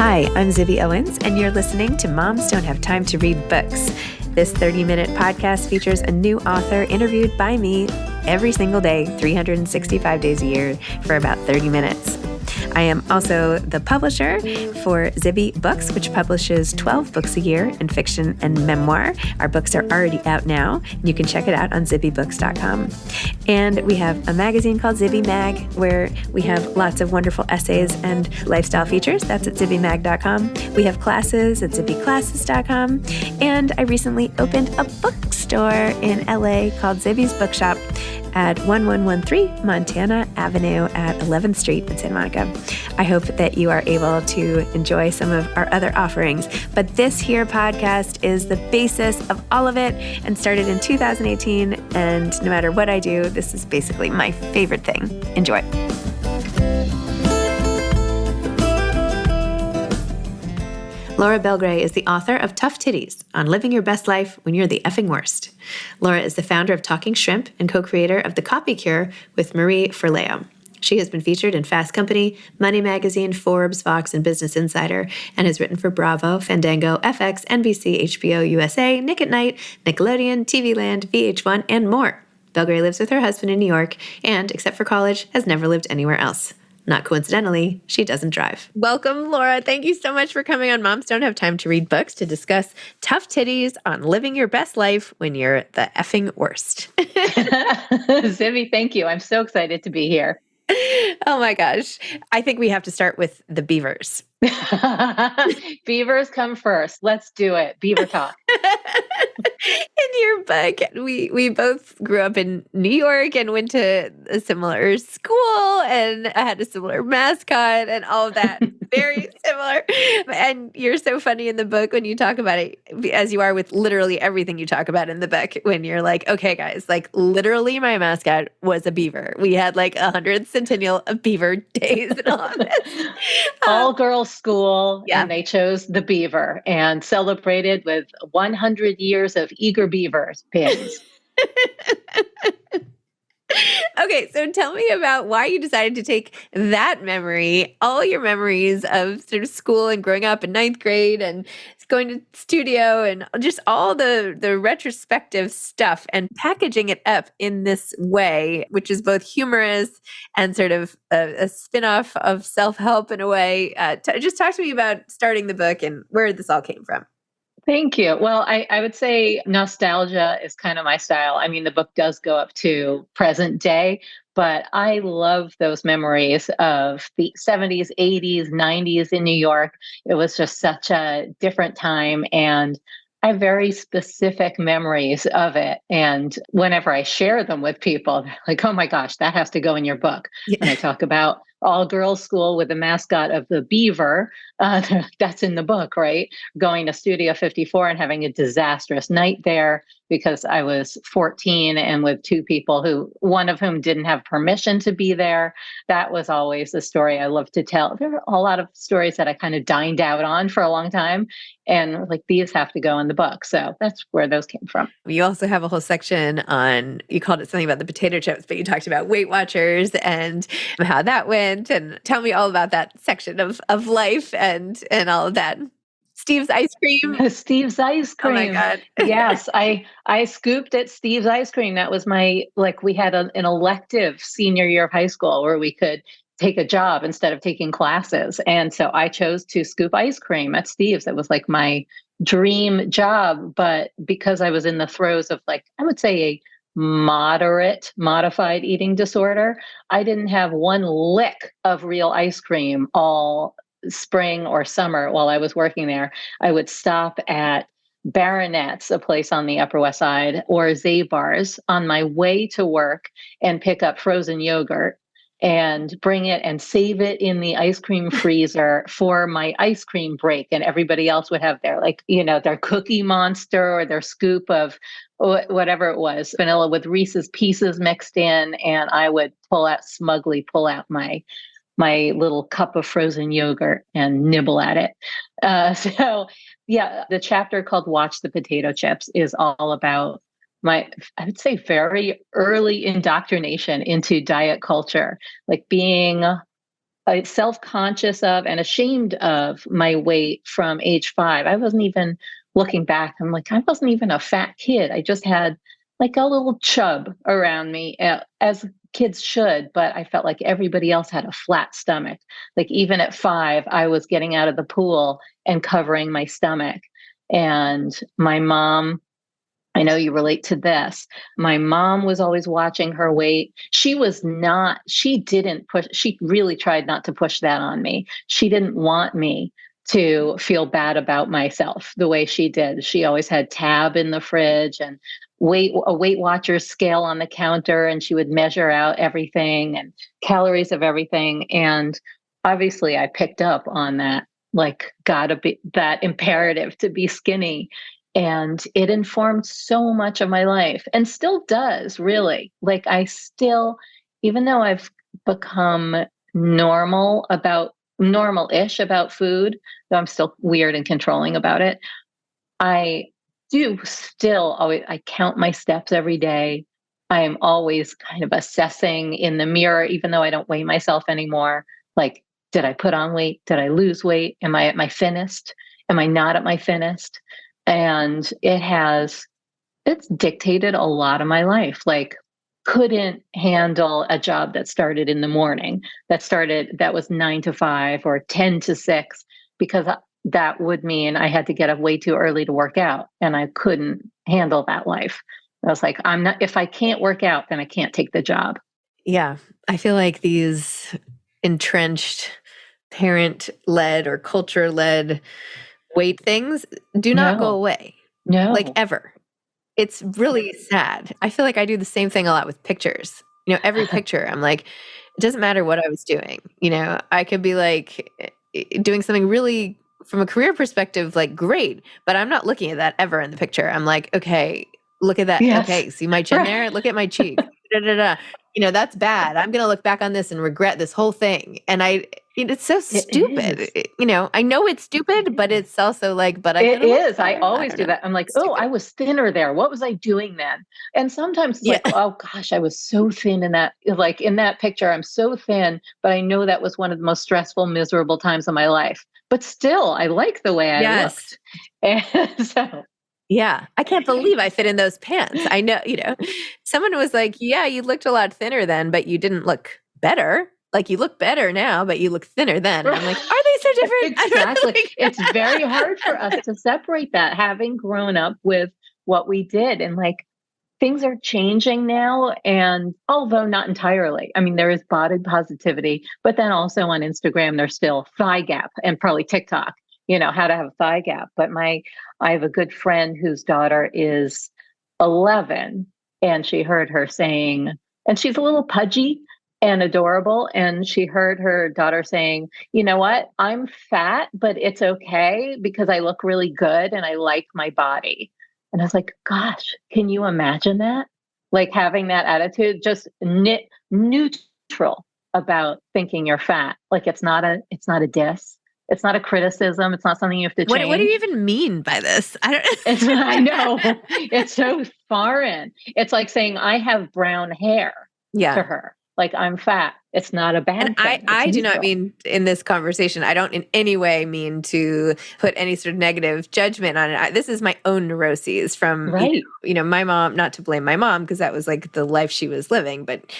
Hi, I'm Zibby Owens, and you're listening to Moms Don't Have Time to Read Books. This 30-minute podcast features a new author interviewed by me every single day, 365 days a year, for about 30 minutes. I am also the publisher for Zibby Books, which publishes 12 books a year in fiction and memoir. Our books are already out now. You can check it out on zibbybooks.com. And we have a magazine called Zibby Mag, where we have lots of wonderful essays and lifestyle features. That's at zibbymag.com. We have classes at zibbyclasses.com. And I recently opened a bookstore in LA called Zibby's Bookshop at 1113 Montana Avenue at 11th Street in Santa Monica. I hope that you are able to enjoy some of our other offerings, but this here podcast is the basis of all of it and started in 2018, and no matter what I do, this is basically my favorite thing. Enjoy. Laura Belgray is the author of Tough Titties on Living Your Best Life When You're the Effing Worst. Laura is the founder of Talking Shrimp and co-creator of The Copy Cure with Marie Forleo. She has been featured in Fast Company, Money Magazine, Forbes, Vox, and Business Insider, and has written for Bravo, Fandango, FX, NBC, HBO, USA, Nick at Night, Nickelodeon, TV Land, VH1, and more. Belgray lives with her husband in New York and, except for college, has never lived anywhere else. Not coincidentally, she doesn't drive. Welcome, Laura. Thank you so much for coming on Moms Don't Have Time to Read Books to discuss Tough Titties on Living Your Best Life When You're the Effing Worst. Zibby, thank you. I'm so excited to be here. Oh my gosh. I think we have to start with the beavers. Beavers come first. Let's do it. Beaver talk. In your book, we both grew up in New York and went to a similar school and had a similar mascot and all of that. Very similar. And you're so funny in the book when you talk about it, as you are with literally everything you talk about in the book, when you're like, okay, guys, like literally my mascot was a beaver. We had like 100 centennial of beaver days and all of this. All girls school, Yeah. and they chose the beaver and celebrated with 100 years of eager beavers pins. Okay, so tell me about why you decided to take that memory, all your memories of sort of school and growing up in ninth grade and going to studio and just all the retrospective stuff and packaging it up in this way, which is both humorous and sort of a spin-off of self-help in a way. Just talk to me about starting the book and where this all came from. Thank you. Well, I would say nostalgia is kind of my style. I mean, the book does go up to present day, but I love those memories of the 70s, 80s, 90s in New York. It was just such a different time, and I have very specific memories of it. And whenever I share them with people, they're like, oh my gosh, that has to go in your book. Yeah. And I talk about all girls school with the mascot of the beaver. That's in the book, right? Going to Studio 54 and having a disastrous night there because I was 14 and with two people one of whom didn't have permission to be there. That was always a story I love to tell. There are a lot of stories that I kind of dined out on for a long time. And like these have to go in the book. So that's where those came from. You also have a whole section on, you called it something about the potato chips, but you talked about Weight Watchers and how that went. And tell me all about that section of life and all of that. Steve's ice cream. Steve's ice cream. Oh my God. Yes, I scooped at Steve's ice cream. That was we had an elective senior year of high school where we could take a job instead of taking classes. And so I chose to scoop ice cream at Steve's. It was like my dream job. But because I was in the throes of I would say a modified eating disorder, I didn't have one lick of real ice cream all spring or summer while I was working there. I would stop at Baronet's, a place on the Upper West Side, or Zabar's on my way to work and pick up frozen yogurt and bring it and save it in the ice cream freezer for my ice cream break. And everybody else would have their Cookie Monster or their scoop of whatever it was, vanilla with Reese's Pieces mixed in. And I would smugly pull out my little cup of frozen yogurt and nibble at it. The chapter called Watch the Potato Chips is all about I would say, very early indoctrination into diet culture, like being self-conscious of and ashamed of my weight from age 5. I wasn't even looking back. I'm like, I wasn't even a fat kid. I just had like a little chub around me, as kids should, but I felt like everybody else had a flat stomach. Like even at 5, I was getting out of the pool and covering my stomach. And my mom, I know you relate to this. My mom was always watching her weight. She didn't push, she really tried not to push that on me. She didn't want me to feel bad about myself the way she did. She always had Tab in the fridge and a Weight Watchers scale on the counter, and she would measure out everything and calories of everything. And obviously I picked up on that, like gotta be that imperative to be skinny. And it informed so much of my life and still does, really. Like I still, even though I've become normal-ish about food, though I'm still weird and controlling about it, I do still always, I count my steps every day. I'm always kind of assessing in the mirror, even though I don't weigh myself anymore. Like, did I put on weight? Did I lose weight? Am I at my thinnest? Am I not at my thinnest? And it's dictated a lot of my life. Like, couldn't handle a job that started in the morning, that was 9 to 5 or 10 to 6, because that would mean I had to get up way too early to work out, and I couldn't handle that life. I was like, if I can't work out, then I can't take the job. Yeah. I feel like these entrenched parent-led or culture-led weight things do not go No, away, like no. ever. It's really sad. I feel like I do the same thing a lot with pictures. Every picture, I'm like, it doesn't matter what I was doing. I could be like doing something really, from a career perspective, like great, but I'm not looking at that ever in the picture. I'm like, okay, look at that. Yes. Okay, see my chin Right. there? Look at my cheek. Da, da, da. That's bad. I'm going to look back on this and regret this whole thing. And it's so stupid. I know it's stupid, but it's also like, but I It could have looked is. I better. always don't do know. that. I'm like, It's oh, stupid. I was thinner there. What was I doing then? And sometimes it's Yeah. like, oh gosh, I was so thin in that picture. I'm so thin, but I know that was one of the most stressful, miserable times of my life. But still, I like the way I Yes. looked. And so, Yeah. I can't believe I fit in those pants. I know, someone was like, yeah, you looked a lot thinner then, but you didn't look better. Like you look better now, but you look thinner then. And I'm like, are they so different? exactly. It's very hard for us to separate that, having grown up with what we did. And like, things are changing now, and although not entirely, I mean, there is body positivity, but then also on Instagram, there's still thigh gap, and probably TikTok, how to have a thigh gap. But I have a good friend whose daughter is 11, and she heard her saying, and she's a little pudgy and adorable, and she heard her daughter saying, you know what, I'm fat, but it's okay because I look really good and I like my body. And I was like, gosh, can you imagine that? Like having that attitude, just neutral about thinking you're fat. Like it's not a diss. It's not a criticism. It's not something you have to change. What do you even mean by this? I know. It's so foreign. It's like saying I have brown hair to her. Like I'm fat. It's not a bad And thing. I do not neutral. mean in this conversation, I don't in any way mean to put any sort of negative judgment on it. This is my own neuroses from, right. My mom, not to blame my mom, because that was like the life she was living, but,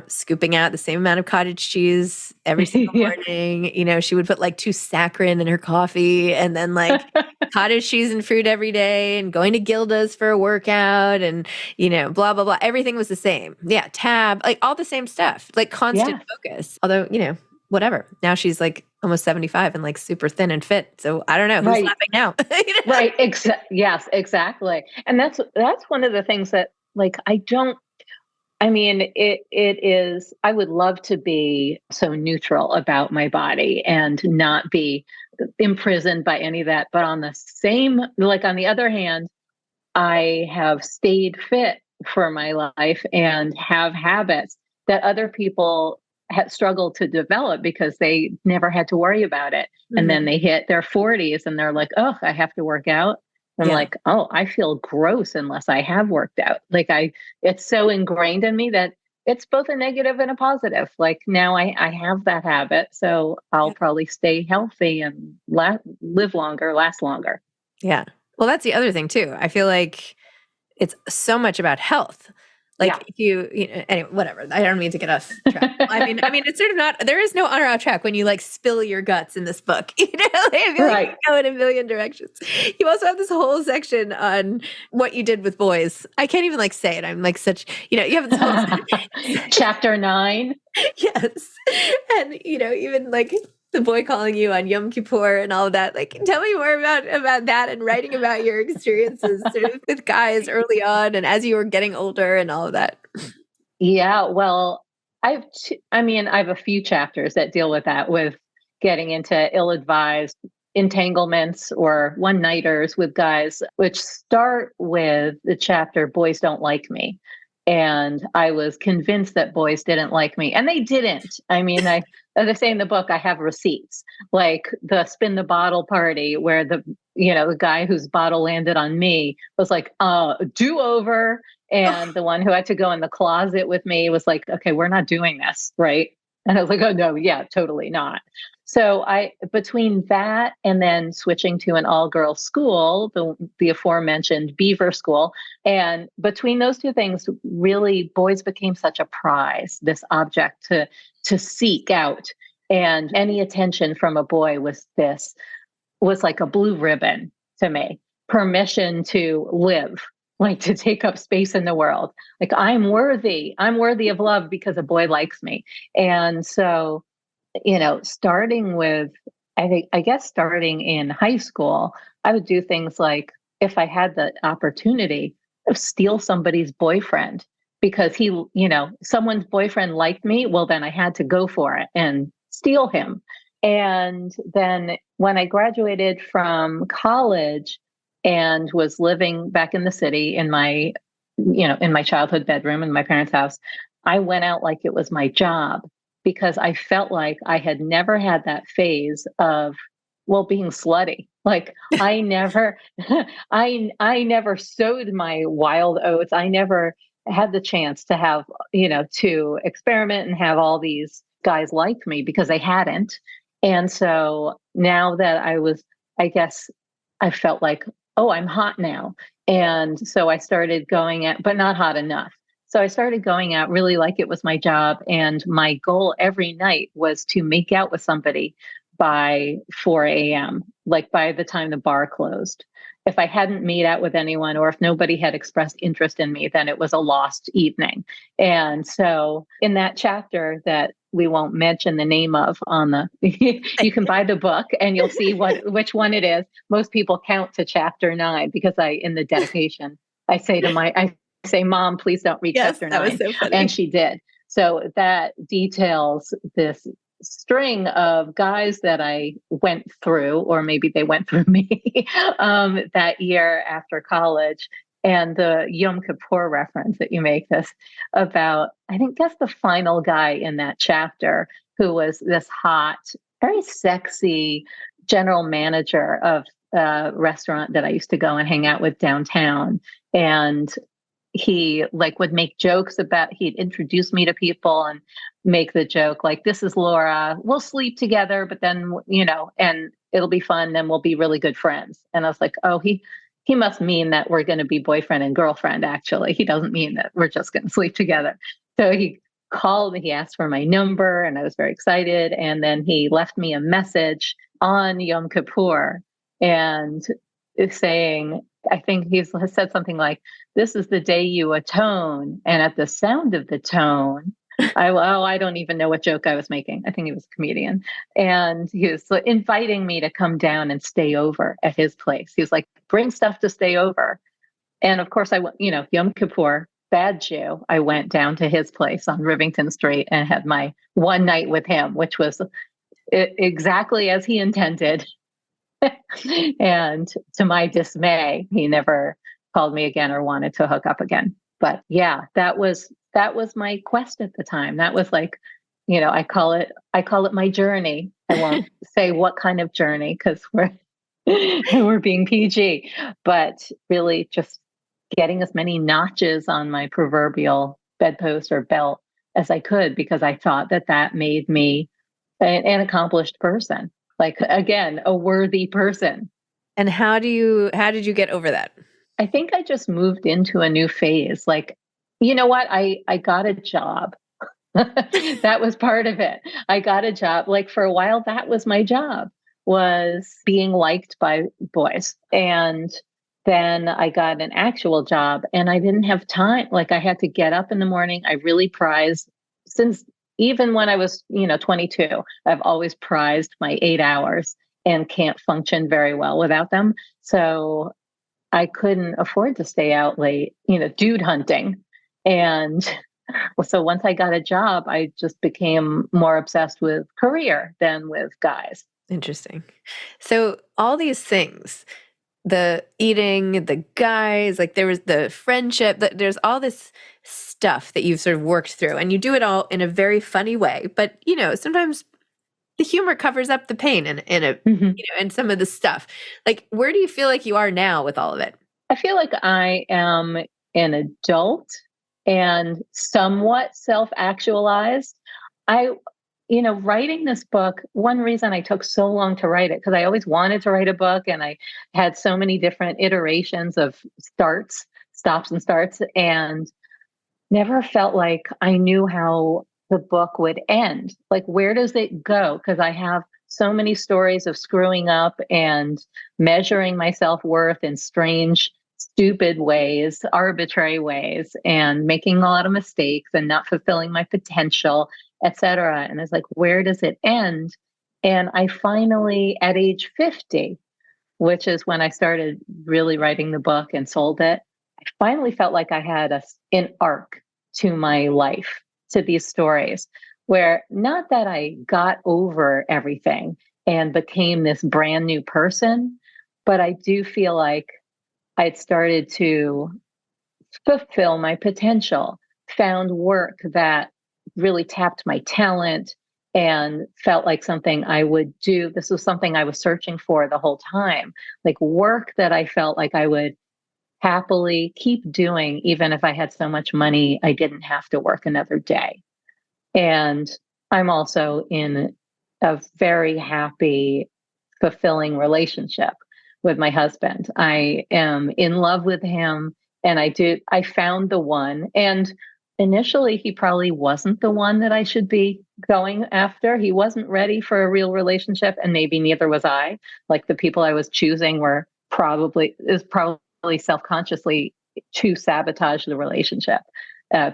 scooping out the same amount of cottage cheese every single morning. She would put like 2 saccharin in her coffee, and then like cottage cheese and fruit every day, and going to Gilda's for a workout, and, blah, blah, blah. Everything was the same. Yeah. Tab, like all the same stuff, like constant focus. Although, whatever. Now she's like almost 75 and like super thin and fit. So I don't know who's laughing now. Right. Yes, exactly. And that's one of the things that like, it is, I would love to be so neutral about my body and not be imprisoned by any of that. But on the other hand, I have stayed fit for my life and have habits that other people have struggled to develop because they never had to worry about it. Mm-hmm. And then they hit their 40s and they're like, oh, I have to work out. I'm like, oh, I feel gross unless I have worked out. Like it's so ingrained in me that it's both a negative and a positive. Like now I have that habit, so I'll Yeah. probably stay healthy and live longer, last longer. Yeah. Well, that's the other thing too. I feel like it's so much about health. Yeah. Like if you know, anyway, whatever. I don't mean to get off track. I mean, it's sort of not. There is no honor off track when you like spill your guts in this book. You know, like, I feel like you Right. go in a million directions. You also have this whole section on what you did with boys. I can't even like say it. I'm like such. You know, you have this whole Chapter 9. yes, and you know, even like the boy calling you on Yom Kippur and all of that. Like, tell me more about that and writing about your experiences sort of with guys early on and as you were getting older and all of that. Yeah, well, I have a few chapters that deal with that, with getting into ill-advised entanglements or one-nighters with guys, which start with the chapter "Boys Don't Like Me." And I was convinced that boys didn't like me, and they didn't. I mean, as I say in the book, I have receipts, like the spin the bottle party where the guy whose bottle landed on me was like, do over. And the one who had to go in the closet with me was like, okay, we're not doing this, right? And I was like, oh no, yeah, totally not. So between that and then switching to an all-girls school, the aforementioned Beaver School, and between those two things, really boys became such a prize, this object to seek out. And any attention from a boy was like a blue ribbon to me. Permission to live, like to take up space in the world. Like I'm worthy. I'm worthy of love because a boy likes me. And so, starting with, I guess starting in high school, I would do things like, if I had the opportunity, steal somebody's boyfriend because someone's boyfriend liked me. Well, then I had to go for it and steal him. And then when I graduated from college and was living back in the city in my childhood bedroom in my parents' house, I went out like it was my job, because I felt like I had never had that phase of, well, being slutty. Like I never, I never sowed my wild oats. I never had the chance to have, to experiment and have all these guys like me because they hadn't. And so now that I guess I felt like, oh, I'm hot now. And so I started going at, but not hot enough. So I started going out really like it was my job. And my goal every night was to make out with somebody by 4 a.m., like by the time the bar closed. If I hadn't made out with anyone, or if nobody had expressed interest in me, then it was a lost evening. And so in that chapter that we won't mention the name of on the, you can buy the book and you'll see which one it is. Most people count to chapter 9 because in the dedication, I say, Mom, please don't read Yes, chapter that 9. was so funny. And she did. So that details this string of guys that I went through, or maybe they went through me, that year after college. And the Yom Kippur reference that you make this about, I think that's the final guy in that chapter, who was this hot, very sexy general manager of a restaurant that I used to go and hang out with downtown. And he like would make jokes about, he'd introduce me to people and make the joke like, this is Laura, we'll sleep together, but then and it'll be fun, then we'll be really good friends. And I was like, oh, he must mean that we're going to be boyfriend and girlfriend. Actually, he doesn't mean that we're just going to sleep together. So he called me, he asked for my number, and I was very excited. And then he left me a message on Yom Kippur and saying, I think he has said something like, this is the day you atone. And at the sound of the tone, I don't even know what joke I was making. I think he was a comedian. And he was inviting me to come down and stay over at his place. He was like, bring stuff to stay over. And of course I went, Yom Kippur, bad Jew. I went down to his place on Rivington Street and had my one night with him, which was exactly as he intended. And to my dismay, he never called me again or wanted to hook up again. But yeah, that was my quest at the time. That was like, I call it my journey. I won't say what kind of journey because we're being PG, but really just getting as many notches on my proverbial bedpost or belt as I could, because I thought that that made me an accomplished person. Like, again, a worthy person. And how did you get over that? I think I just moved into a new phase. Like, you know what? I got a job. That was part of it. I got a job. Like for a while, that was my job, was being liked by boys. And then I got an actual job and I didn't have time. Like I had to get up in the morning. I really prized, since even when I was, 22, I've always prized my 8 hours and can't function very well without them. So I couldn't afford to stay out late, dude hunting. And so once I got a job, I just became more obsessed with career than with guys. Interesting. So all these things, the eating, the guys, like there was the friendship, there's all this stuff that you've sort of worked through, and you do it all in a very funny way. But, sometimes the humor covers up the pain and some of the stuff. Like, where do you feel like you are now with all of it? I feel like I am an adult and somewhat self-actualized. I, writing this book, one reason I took so long to write it, because I always wanted to write a book and I had so many different iterations of stops and starts, and never felt like I knew how the book would end. Like, where does it go? Because I have so many stories of screwing up and measuring my self-worth in strange, stupid ways, arbitrary ways, and making a lot of mistakes and not fulfilling my potential, etc. And it's like, where does it end? And I finally, at age 50, which is when I started really writing the book and sold it, I finally felt like I had an arc to my life, to these stories, where not that I got over everything and became this brand new person, but I do feel like I'd started to fulfill my potential, found work that really tapped my talent and felt like something I would do. This was something I was searching for the whole time, like work that I felt like I would happily keep doing, even if I had so much money I didn't have to work another day. And I'm also in a very happy, fulfilling relationship with my husband. I am in love with him, and I found the one. And initially, he probably wasn't the one that I should be going after. He wasn't ready for a real relationship, and maybe neither was I. Like the people I was choosing probably self-consciously to sabotage the relationship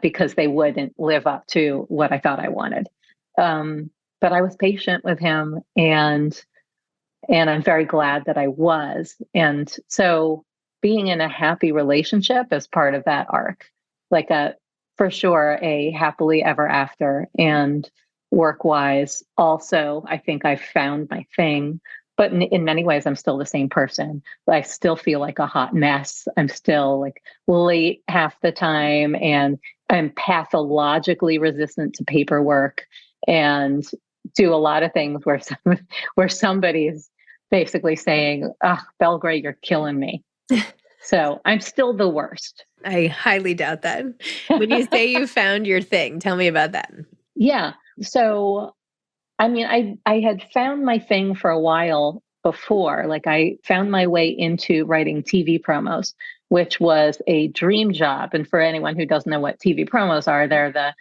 because they wouldn't live up to what I thought I wanted. But I was patient with him, and I'm very glad that I was. And so being in a happy relationship is part of that arc, like for sure, a happily ever after. And work-wise, also, I think I've found my thing. But in many ways, I'm still the same person. I still feel like a hot mess. I'm still like late half the time, and I'm pathologically resistant to paperwork and do a lot of things where somebody's basically saying, "Ah, Belgray, you're killing me." So I'm still the worst. I highly doubt that. When you say you found your thing, tell me about that. Yeah. So I mean, I had found my thing for a while before. Like I found my way into writing TV promos, which was a dream job. And for anyone who doesn't know what TV promos are, they're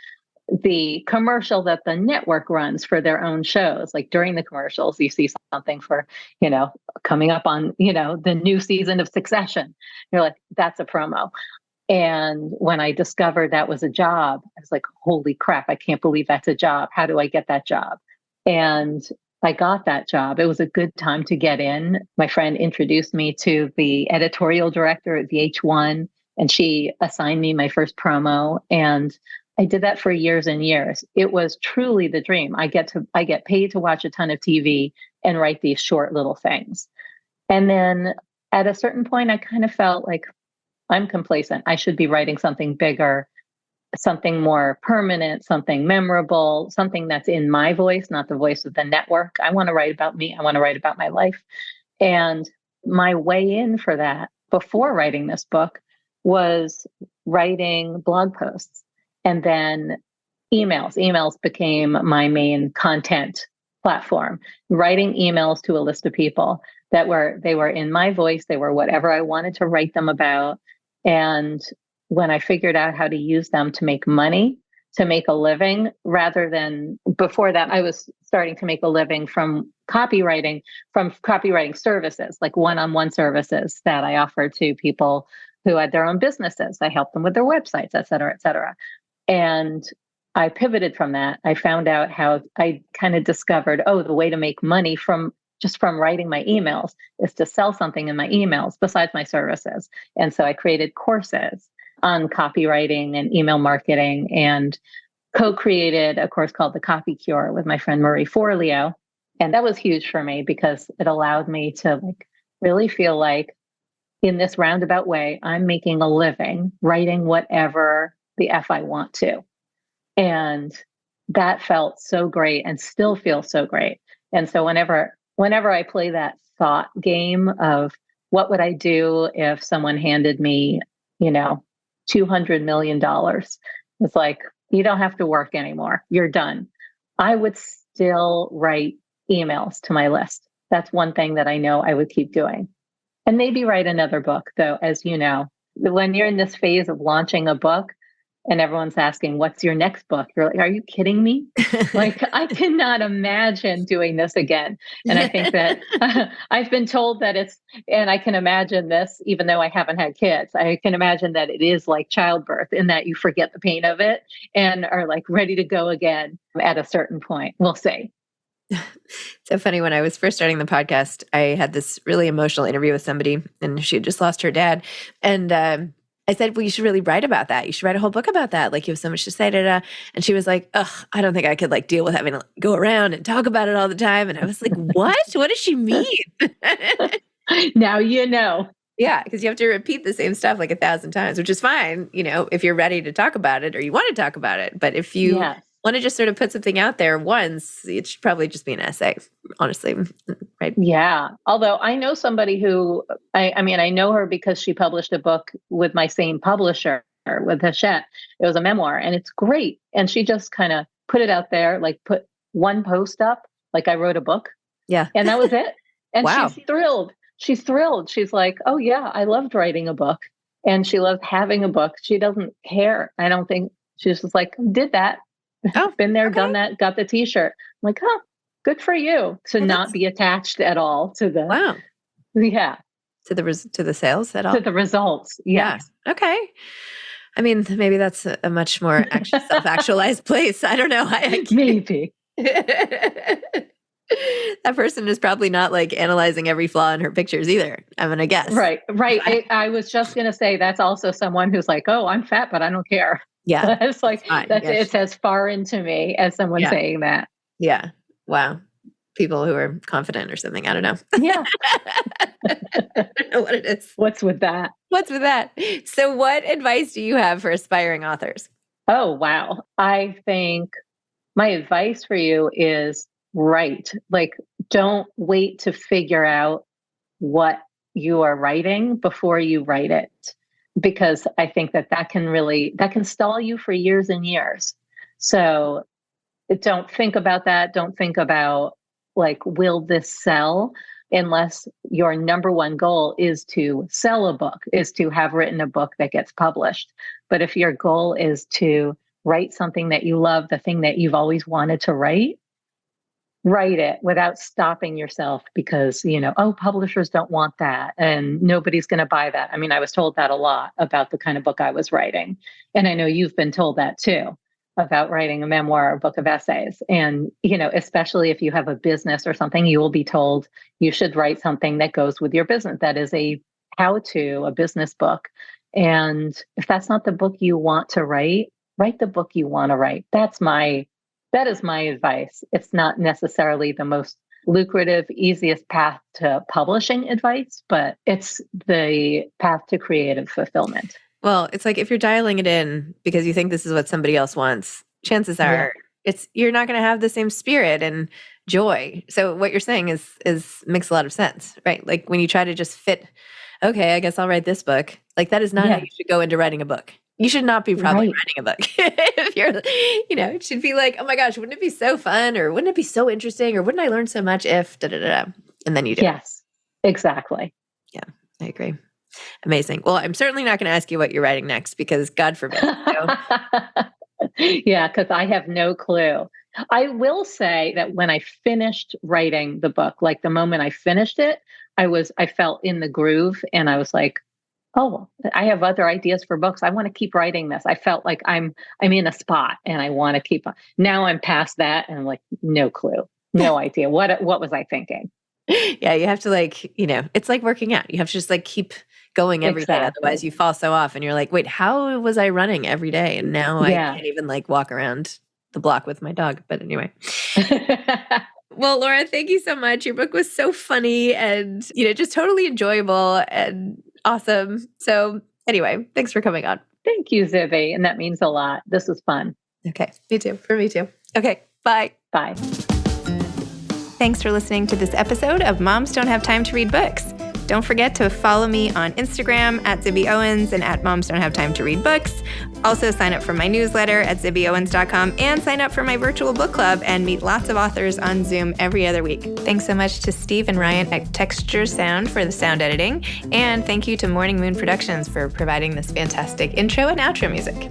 the commercial that the network runs for their own shows. Like during the commercials, you see something for, coming up on, the new season of Succession. You're like, that's a promo. And when I discovered that was a job, I was like, holy crap, I can't believe that's a job. How do I get that job? And I got that job. It was a good time to get in. My friend introduced me to the editorial director at VH1, and she assigned me my first promo. And I did that for years and years. It was truly the dream. I get paid to watch a ton of TV and write these short little things. And then at a certain point, I kind of felt like I'm complacent. I should be writing something bigger, something more permanent, something memorable, something that's in my voice, not the voice of the network. I want to write about me. I want to write about my life. And my way in for that before writing this book was writing blog posts and then Emails became my main content platform. Writing emails to a list of people they were in my voice, they were whatever I wanted to write them about. And when I figured out how to use them to make money, to make a living, rather than before that, I was starting to make a living from copywriting services, like one-on-one services that I offered to people who had their own businesses. I helped them with their websites, et cetera, et cetera. And I pivoted from that. I found out how I kind of discovered, the way to make money from writing my emails is to sell something in my emails besides my services. And so I created courses on copywriting and email marketing, and co-created a course called The Copy Cure with my friend Marie Forleo. And that was huge for me because it allowed me to really feel like, in this roundabout way, I'm making a living writing whatever the F I want to. And that felt so great and still feels so great. And so whenever I play that thought game of what would I do if someone handed me, $200 million, it's like, you don't have to work anymore. You're done. I would still write emails to my list. That's one thing that I know I would keep doing. And maybe write another book, though, as you know, when you're in this phase of launching a book, and everyone's asking, what's your next book? You're like, are you kidding me? I cannot imagine doing this again. And I think that I've been told that and I can imagine this, even though I haven't had kids, I can imagine that it is like childbirth in that you forget the pain of it and are ready to go again at a certain point. We'll see. So funny, when I was first starting the podcast, I had this really emotional interview with somebody, and she had just lost her dad. And I said, well, you should really write about that. You should write a whole book about that. You have so much to say. And she was like, ugh, I don't think I could deal with having to go around and talk about it all the time. And I was like, what? What does she mean? Now you know. Yeah, because you have to repeat the same stuff 1,000 times, which is fine, if you're ready to talk about it or you want to talk about it. But if you want to just sort of put something out there once, it should probably just be an essay, honestly. Right? Yeah. Although I know somebody who, I know her because she published a book with my same publisher, with Hachette. It was a memoir, and it's great. And she just kind of put it out there, put one post up, I wrote a book. Yeah. And that was it. And wow. She's thrilled. She's thrilled. She's like, oh yeah, I loved writing a book. And she loved having a book. She doesn't care. I don't think, she's just did that. Oh, been there, done that, got the t-shirt. I'm like, good for you to not be attached at all to the, wow. Yeah. To the sales at all? To the results. Yes. Yeah. Okay. I mean, maybe that's a much more self-actualized place. I don't know. Maybe. That person is probably not analyzing every flaw in her pictures either, I'm going to guess. Right. I was just going to say that's also someone who's oh, I'm fat, but I don't care. Yeah. It's it's as far into me as someone saying that. Yeah. Wow. People who are confident or something. I don't know. Yeah. I don't know what it is. What's with that? So what advice do you have for aspiring authors? Oh, wow. I think my advice for you is write. Don't wait to figure out what you are writing before you write it. Because I think that can stall you for years and years. So don't think about that. Don't think about will this sell, unless your number one goal is to sell a book, is to have written a book that gets published. But if your goal is to write something that you love, the thing that you've always wanted to write it without stopping yourself because, publishers don't want that and nobody's going to buy that. I mean, I was told that a lot about the kind of book I was writing. And I know you've been told that too, about writing a memoir or a book of essays. And, especially if you have a business or something, you will be told you should write something that goes with your business. That is a how-to, a business book. And if that's not the book you want to write the book you want to write. That is my advice. It's not necessarily the most lucrative, easiest path to publishing advice, but it's the path to creative fulfillment. Well, it's if you're dialing it in because you think this is what somebody else wants, chances are you're not going to have the same spirit and joy. So what you're saying is makes a lot of sense, right? When you try to just fit, okay, I guess I'll write this book. That is not how you should go into writing a book. You should not be probably Right. writing a book. If you're, it should be like, oh my gosh, wouldn't it be so fun? Or wouldn't it be so interesting? Or wouldn't I learn so much if da da da da? And then you do. Yes, exactly. Yeah, I agree. Amazing. Well, I'm certainly not going to ask you what you're writing next because God forbid. Yeah, because I have no clue. I will say that when I finished writing the book, like the moment I finished it, I felt in the groove and I was like, oh, I have other ideas for books. I want to keep writing this. I felt like I'm in a spot and I want to keep on. Now I'm past that and I'm like, no clue. No idea. What was I thinking? Yeah, you have to it's like working out. You have to just keep going every day. Exactly. Otherwise you fall so off and you're like, wait, how was I running every day? And now I Yeah. can't even walk around the block with my dog. But anyway. Well, Laura, thank you so much. Your book was so funny and, just totally enjoyable and awesome. So anyway, thanks for coming on. Thank you, Zibby. And that means a lot. This was fun. Okay. Me too. For me too. Okay. Bye. Bye. Thanks for listening to this episode of Moms Don't Have Time to Read Books. Don't forget to follow me on Instagram at Zibby Owens and at Moms Don't Have Time to Read Books. Also sign up for my newsletter at zibbyowens.com and sign up for my virtual book club and meet lots of authors on Zoom every other week. Thanks so much to Steve and Ryan at Texture Sound for the sound editing. And thank you to Morning Moon Productions for providing this fantastic intro and outro music.